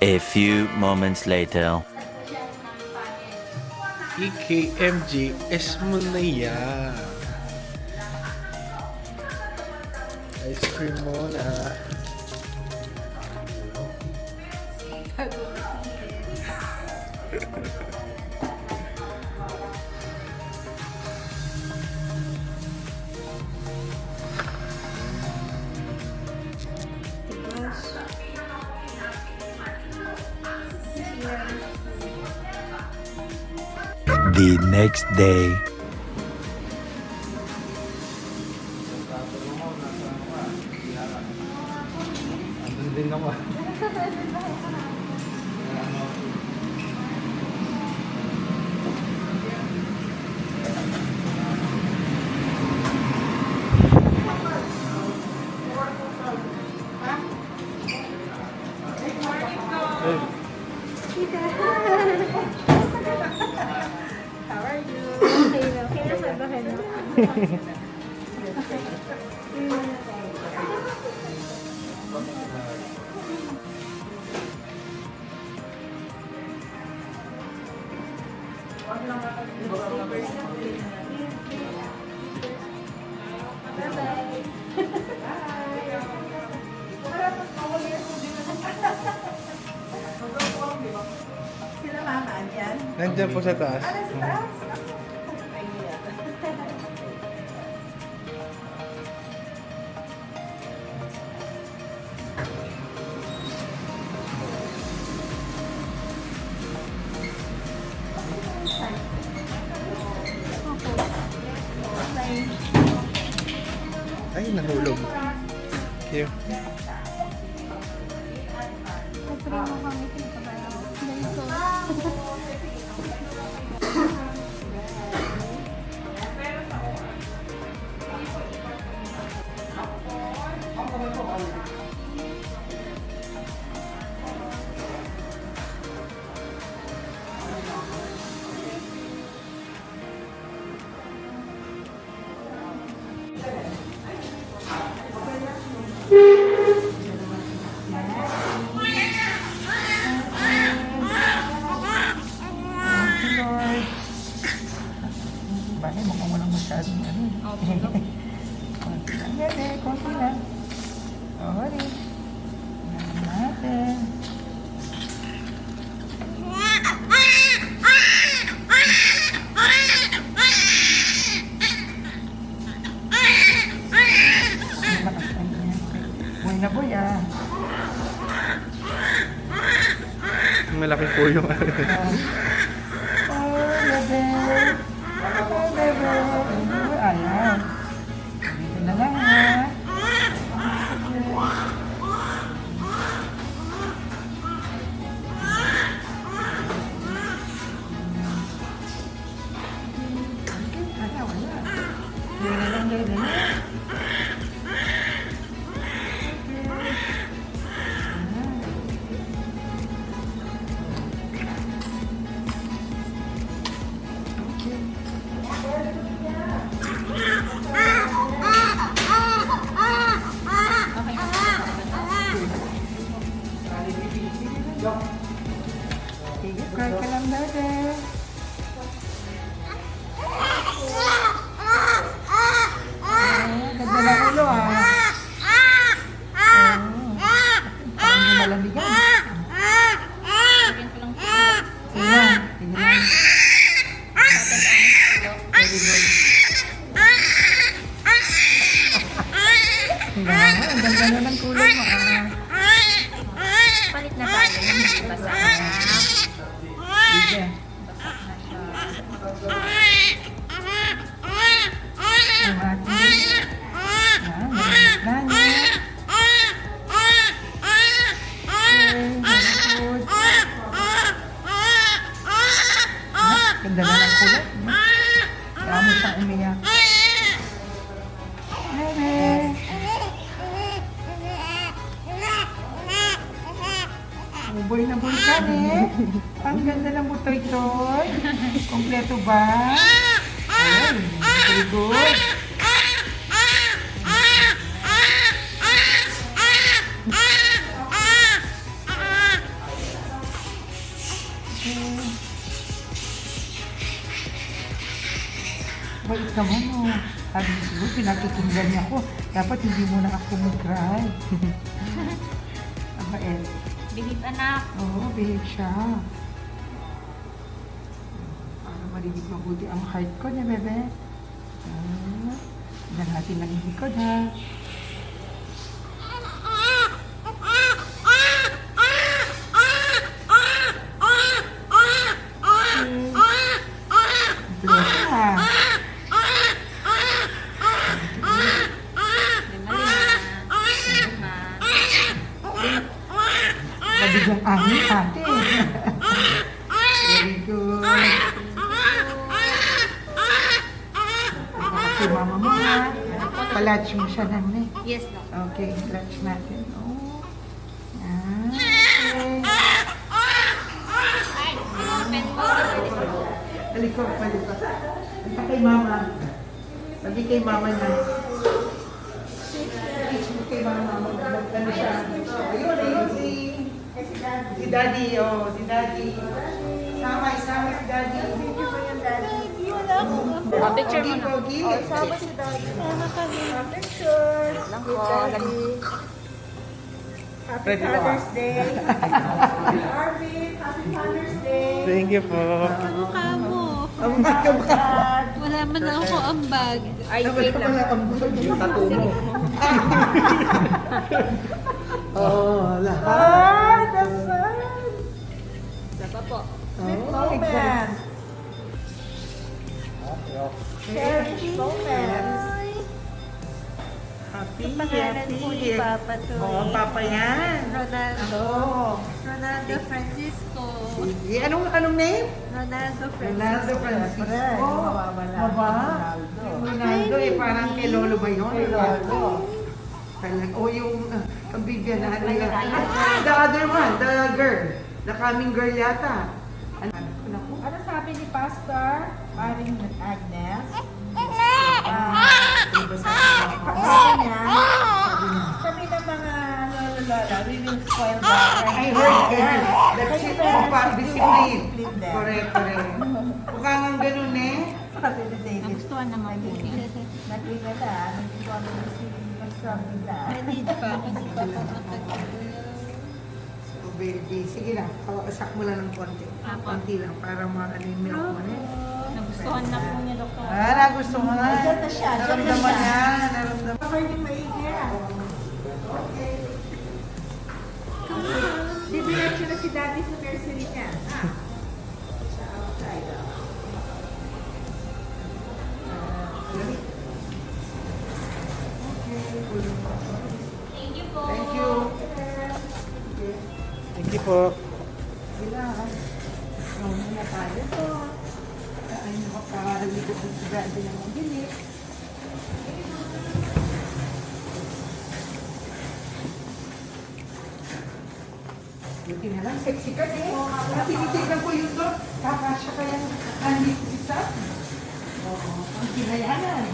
A few moments later. EKMG Esmunaya. Ice cream muna. The next day. Andun din ako. How are you? Okay na. Okay na sa bahay na. Sila mama, andyan? Nandiyan po sa taas. Ano sa taas? Ay, nahulog. Here. Bakit mukhang walang masyadong ano? Konti lang yan eh, konti lang. Okay. Tingnan natin. Malakas pa yan. Boy na boy ah. Malaki po yung Oh, bebe. Oh, bebe. Ayan. Dito na lang ha. Wala, wala. Dito na lang, dito na. Sige, cry ka lang, bebe. Ganda ng ulo ah. Parang hindi malamigan. Sige, sige lang. Very good. Ang ganda na ng kulay mo ah. Palit na tayo ng hindi basa. Sige. Ang ating narinig na niya. Ganda na ng kulay. Kaya mo siyang umiyak. Bebe. Boy na boy ka eh. Ang ganda ng butoy-toy. Kompleto ba? Ay, very good. Bait naman mo. Sabi niya siguro, pinatutunggan niya ako. Dapat hindi mo na ako mag-cry. Ang bait. Bihip anak. Oo, behave siya. Para marinig mabuti ang heart ko niya, bebe. Tignan natin lang yung likod, ha? Bless ha. Mabigang angin, ate. Very good. Okay, mama mo, ha? Palatch mo siya ng neck. Yes, Doc. Okay, latch natin. Oh. Yan. Okay. Open po. Talikod, palikod. Ito kay mama. Sabi kay mama niya. Kay mama. Ano siya? Ayun, ayun si daddy. Oh, si daddy. Sama si daddy. Picture mo na. Pogi. Sama si Daddy. Sama kami. Picture. Lang po. Happy Father's Day. Arvin, Happy Father's Day. Thank you po. Mukha mo. Ang magkabaka. Wala man lang ako ang bag. Ay, Dapat wait pa lang. pala ang Yung tattoo mo. Oh, lahat. That's Isa pa po. Oh, exact. Cherish moments. Happy, Pangalan po ni Papa to. Oo, Papa yan. Ronaldo. Oo. Ronaldo Francisco. Sige, anong name? Ronaldo Ronaldo Francisco. Francisco. Maba? Ronaldo, parang kay Lolo ba yun? Ronaldo. Talaga. O yung kabibyan na ano yun. The other one, the girl. The coming girl yata. Ano sabi ni Pastor? Paring Agnes? Sabi ng mga lolo-lola, we will spoil the I heard that she discipline. Discipline. Correct. Mukha nga ganun eh. Sabi ni David, Nagustuhan naman po niya. nag-ingat naging ko ang mag-strong na. Manid pa kasi baka matagal. So baby, sige lang. Kawasak mo lang ng konti. Konti lang para maano yung milk mo eh. Nagustuhan na po niya, Doktor. Nagustuhan. Diyan na siya, diyan na Naramdaman siya. niya. Naramdaman. Cover din maigi ah. Didiretso na si Daddy sa nursery niya. Sa outside. Thank you po. Thank you. Thank you po. Sila. Ang muna tayo po. Ay, nakakalikot ng sigado ng mga gilit. Buti na lang, sexy ka eh. Tinitignan ko yun doon. Kakasya kaya hindi ko isa. Oo, ang kinayanan.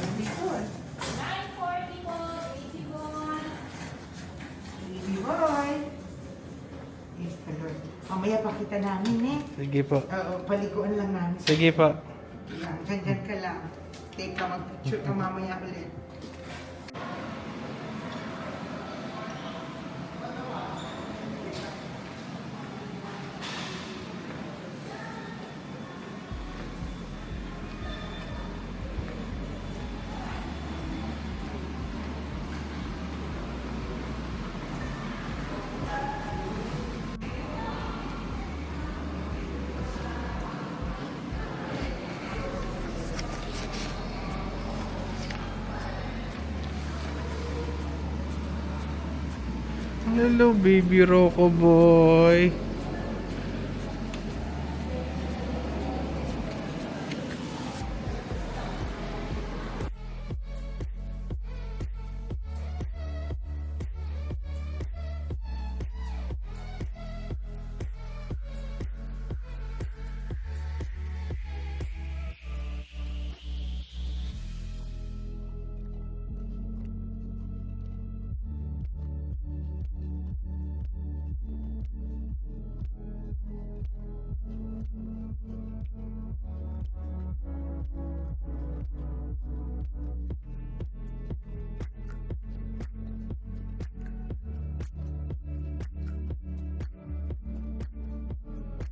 Hindi ko. 940 po. Easy boy. Baby boy. Yes, the Lord. Mamaya pakita namin eh. Sige po. Oo, paliguan lang namin. Sige po. Diyan ka lang. Take ka, mag-picture ka mamaya ulit. Hello, baby Rocco boy.